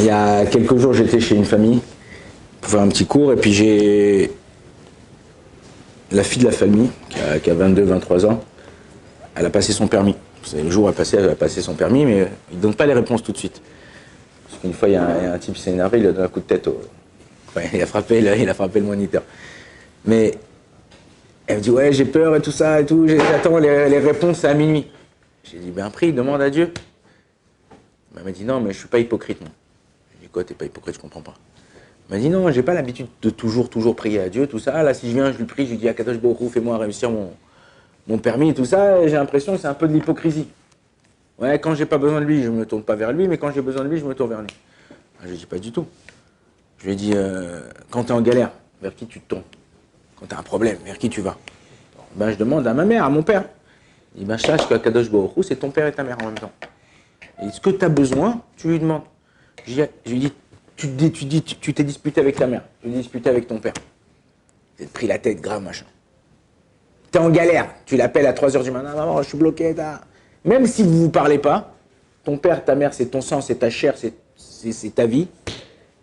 y a quelques jours, j'étais chez une famille pour faire un petit cours, et puis j'ai la fille de la famille, qui a 22-23 ans, elle a passé son permis. C'est le jour où elle a passé son permis, mais il ne donne pas les réponses tout de suite. Parce qu'une fois, il y a un type qui s'est énervé, il a donné un coup de tête Enfin, il a frappé le moniteur. Mais elle me dit, ouais, j'ai peur et tout ça et tout, j'attends les réponses, c'est à minuit. J'ai dit, ben prie, demande à Dieu. Elle m'a dit, non, mais je suis pas hypocrite, moi. J'ai dit, quoi, t'es pas hypocrite, je comprends pas. Elle m'a dit, non, j'ai pas l'habitude de toujours prier à Dieu, tout ça. Là, si je viens, je lui prie, je lui dis, Akadosh Baruch Hu, fais-moi réussir mon permis et tout ça, j'ai l'impression que c'est un peu de l'hypocrisie. Ouais, quand j'ai pas besoin de lui, je me tourne pas vers lui, mais quand j'ai besoin de lui, je me tourne vers lui. Je lui dis, pas du tout. Je lui ai dit, quand tu es en galère, vers qui tu te tournes? Quand tu as un problème, vers qui tu vas? Ben, je demande à ma mère, à mon père. Il dit, ben, sache qu'Akadosh Baruch Hu, c'est ton père et ta mère en même temps. Et ce que tu as besoin, tu lui demandes. Je lui dis, tu t'es disputé avec ta mère, tu t'es disputé avec ton père. Tu t'es pris la tête, grave, machin. Tu es en galère, tu l'appelles à 3h du matin, maman, je suis bloqué. Même si vous ne vous parlez pas, ton père, ta mère, c'est ton sang, c'est ta chair, c'est ta vie.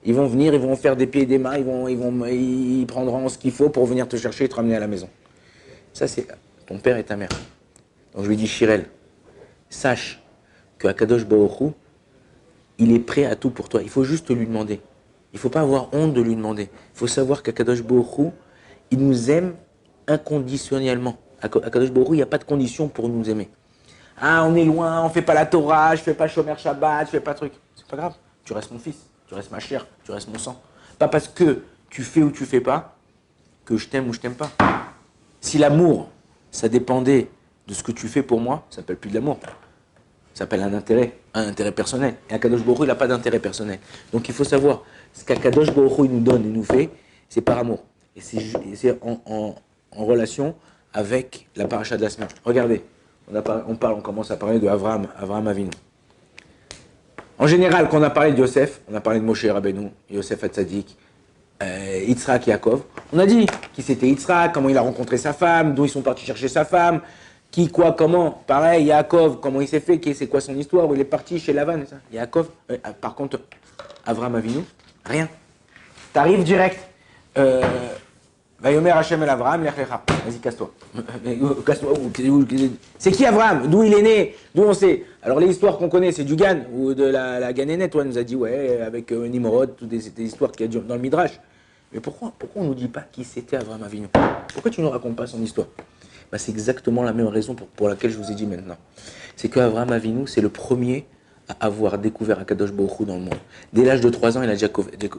Ils vont venir, ils vont faire des pieds et des mains, ils prendront ce qu'il faut pour venir te chercher et te ramener à la maison. Ça, c'est ton père et ta mère. Donc je lui dis, Chirel, sache que Akadosh Baruch Hu, il est prêt à tout pour toi. Il faut juste lui demander. Il ne faut pas avoir honte de lui demander. Il faut savoir qu'Akadosh Baruch Hu, il nous aime inconditionnellement. Akadosh Baruch Hu, il n'y a pas de condition pour nous aimer. Ah, on est loin, on ne fait pas la Torah, je ne fais pas Shomer Shabbat, je ne fais pas truc. C'est pas grave, tu restes mon fils, tu restes ma chair, tu restes mon sang. Pas parce que tu fais ou tu fais pas, que je t'aime ou je t'aime pas. Si l'amour, ça dépendait de ce que tu fais pour moi, ça s'appelle plus de l'amour. Ça s'appelle un intérêt personnel. Et Akadosh Baruch Hu, il n'a pas d'intérêt personnel. Donc il faut savoir, ce qu'Akadosh Baruch Hu, il nous donne, il nous fait, c'est par amour. Et c'est en relation avec la paracha de la semaine. Regardez, on commence à parler de Avraham Avinu. En général, quand on a parlé de Yosef, on a parlé de Moshe Rabbeinu, Yosef Hatzadik, Yitzhak, Yaakov. On a dit qui c'était Yitzhak, comment il a rencontré sa femme, d'où ils sont partis chercher sa femme, qui, quoi, comment. Pareil, Yaakov, comment il s'est fait, c'est quoi son histoire, où il est parti chez Lavan. Yaakov, par contre, Avraham Avinu, rien. T'arrives direct. Vayomer Hashem el Avraham, l'Echecha. Vas-y, casse-toi. C'est qui Avraham? D'où il est né? D'où on sait? Alors, les histoires qu'on connaît, c'est du Gan, ou de la Ganénette. Toi, nous a dit, ouais, avec Nimrod, toutes des histoires qu'il y a dans le Midrash. Mais pourquoi on ne nous dit pas qui c'était Avraham Avinu? Pourquoi tu ne nous racontes pas son histoire? Ben, c'est exactement la même raison pour laquelle je vous ai dit maintenant. C'est qu'Avraham Avinu, c'est le premier à avoir découvert Akadosh Baruch Hu dans le monde. Dès l'âge de 3 ans, il a déjà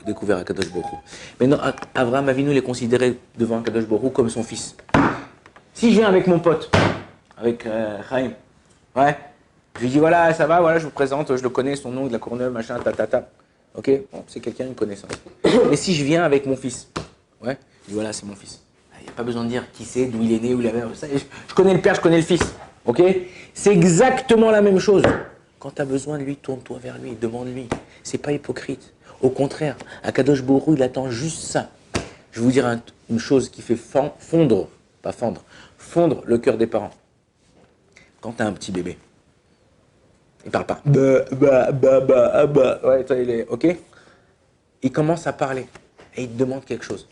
découvert Akadosh Baruch Hu. Maintenant, Avraham Avinu, il est considéré devant Akadosh Baruch Hu comme son fils. Si je viens avec mon pote, avec Chaim, ouais, je lui dis voilà, ça va, voilà, je vous présente, je le connais, son nom, de la Courneuve, machin, ta. Ok, bon, c'est quelqu'un, une connaissance. Mais si je viens avec mon fils, ouais, je dis voilà, c'est mon fils. Il n'y a pas besoin de dire qui c'est, d'où il est né, où il avait. Je connais le père, je connais le fils. Ok? C'est exactement la même chose. Quand tu as besoin de lui, tourne-toi vers lui, demande-lui. C'est pas hypocrite. Au contraire, Akadosh Baruch Hu, il attend juste ça. Je vais vous dire une chose qui fait fondre le cœur des parents. Quand tu as un petit bébé, il parle pas. Ouais, toi, il est. Ok? Il commence à parler et il te demande quelque chose.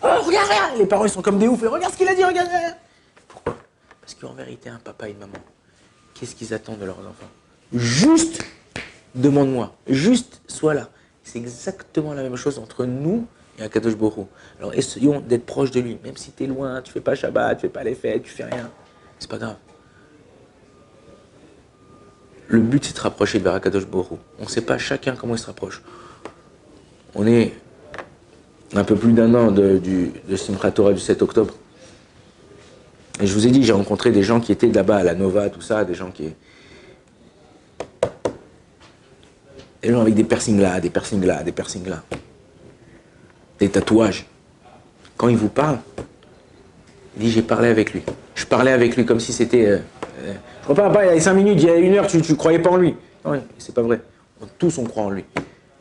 Oh, regarde! Les parents, ils sont comme des oufs. Regarde ce qu'il a dit, regarde! Pourquoi? Parce qu'en vérité, un papa et une maman, qu'est-ce qu'ils attendent de leurs enfants? Juste demande-moi, juste sois là. C'est exactement la même chose entre nous et Akadosh Baruch Hu. Alors essayons d'être proches de lui, même si tu es loin, tu fais pas Shabbat, tu fais pas les fêtes, tu fais rien. C'est pas grave. Le but, c'est de se rapprocher vers Akadosh Baruch Hu. On ne sait pas chacun comment il se rapproche. On est un peu plus d'un an de Simchat Torah du 7 octobre. Et je vous ai dit, j'ai rencontré des gens qui étaient là-bas à la Nova, tout ça, des gens avec des piercings là, des tatouages. Quand il vous parle, il dit j'ai parlé avec lui. Je parlais avec lui comme si c'était... je crois pas, il y a 5 minutes, il y a 1 heure, tu croyais pas en lui. Non, c'est pas vrai. Tous on croit en lui.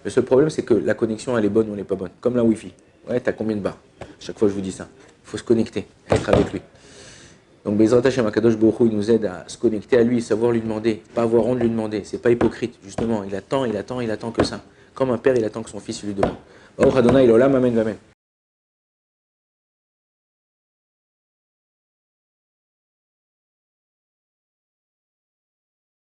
Le seul problème, c'est que la connexion, elle est bonne ou elle n'est pas bonne. Comme la Wi-Fi. Ouais, t'as combien de barres? Chaque fois, je vous dis ça. Il faut se connecter, être avec lui. Donc, Bezrat Hashem Akadosh Baruch Hu, il nous aide à se connecter à lui, savoir lui demander, pas avoir honte de lui demander. C'est pas hypocrite, justement. Il attend que ça. comme un père il attend que son fils lui demande. Baruch Adonai Olam, amen, amen.